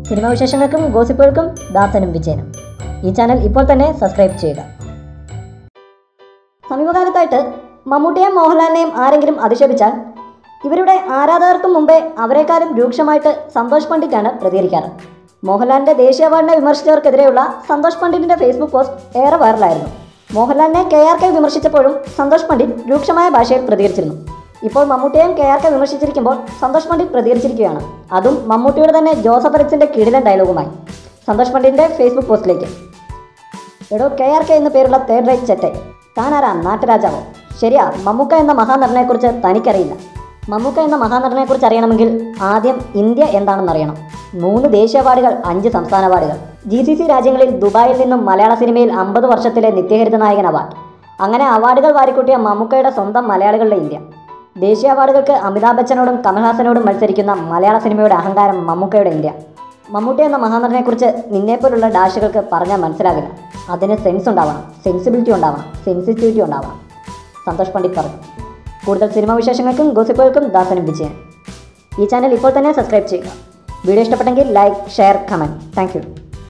Cinema വിശേഷങ്ങൾക്കും ഗോസിപ്പുകൾക്കും ദാസനും വിജയനും. ഈ channel ഇപ്പോൾ തന്നെ സബ്സ്ക്രൈബ് ചെയ്യുക. സമീപകാലത്തായിട്ട് മമ്മൂട്ടിയെയും മോഹൻലാലിനെയും ആരെങ്കിലും അധിക്ഷേപിച്ചാൽ ഇവരുടെ ആരാധകർക്കും മുമ്പേ അവരെക്കാളും രൂക്ഷമായിട്ട് സന്തോഷ് പണ്ഡിറ്റാണ് പ്രതികരിക്കാറ്. മോഹൻലാലിൻ്റെ ദേശീയ അവാർഡിനെ വിമർശിച്ചവർക്കെതിരെയുള്ള സന്തോഷ് പണ്ഡിറ്റിൻ്റെ ഫേസ്ബുക്ക് പോസ്റ്റ് ഏറെ വൈറലായിരുന്നു. മോഹൻലാലിനെ KRK വിമർശിച്ചപ്പോഴും സന്തോഷ് പണ്ഡിറ്റ് രൂക്ഷമായ ഭാഷയിൽ പ്രതികരിച്ചിരുന്നു. ഇപ്പോൾ മമ്മൂട്ടിയെയും KRK വിമർശിച്ചിരിക്കുമ്പോൾ സന്തോഷ് പണ്ഡിറ്റ് പ്രതികരിച്ചിരിക്കുകയാണ്. അതും മമ്മൂട്ടിയുടെ തന്നെ ജോസഫ് അലക്സിൻ്റെ കിടിലൻ ഡയലോഗുമായി. സന്തോഷ് പണ്ഡിറ്റിൻ്റെ ഫേസ്ബുക്ക് പോസ്റ്റിലേക്ക്: എടോ KRK എന്ന പേരുള്ള തേർഡ് റേറ്റ് ചെറ്റേ, താനാരാ നാട്ടുരാജാവോ? ശരിയാ, മമ്മൂക്ക എന്ന മഹാനടനെക്കുറിച്ച് തനിക്കറിയില്ല. മമ്മൂക്ക എന്ന മഹാനടനെക്കുറിച്ച് അറിയണമെങ്കിൽ ആദ്യം ഇന്ത്യ എന്താണെന്നറിയണം. 3 ദേശീയ അവാർഡുകൾ, 5 സംസ്ഥാന അവാർഡുകൾ, GCC രാജ്യങ്ങളിൽ ദുബായിൽ നിന്നും മലയാള സിനിമയിൽ 50 വർഷത്തിലെ നിത്യഹരിത നായകൻ അവാർഡ്. അങ്ങനെ അവാർഡുകൾ വാരിക്കൂട്ടിയ മമ്മൂക്കയുടെ സ്വന്തം മലയാളികളുടെ ഇന്ത്യ. ദേശീയ അവാർഡുകൾക്ക് അമിതാഭ് ബച്ചനോടും കമൽഹാസനോടും മത്സരിക്കുന്ന മലയാള സിനിമയുടെ അഹങ്കാരം മമ്മൂക്കയുടെ ഇന്ത്യ. മമ്മൂട്ടി എന്ന മഹാനടനെക്കുറിച്ച് നിന്നെപ്പോലുള്ള ഡാഷുകൾക്ക് പറഞ്ഞാൽ മനസ്സിലാകില്ല. അതിന് സെൻസ് ഉണ്ടാവണം, സെൻസിബിലിറ്റി ഉണ്ടാവണം, സെൻസിറ്റിവിറ്റി ഉണ്ടാവണം, സന്തോഷ് പണ്ഡിറ്റ് പറഞ്ഞു. കൂടുതൽ സിനിമാ വിശേഷങ്ങൾക്കും ഗോസിപ്പുകൾക്കും ദാസനും വിജയൻ. ഈ ചാനൽ ഇപ്പോൾ തന്നെ സബ്സ്ക്രൈബ് ചെയ്യുക. വീഡിയോ ഇഷ്ടപ്പെട്ടെങ്കിൽ like, share, comment. Thank you.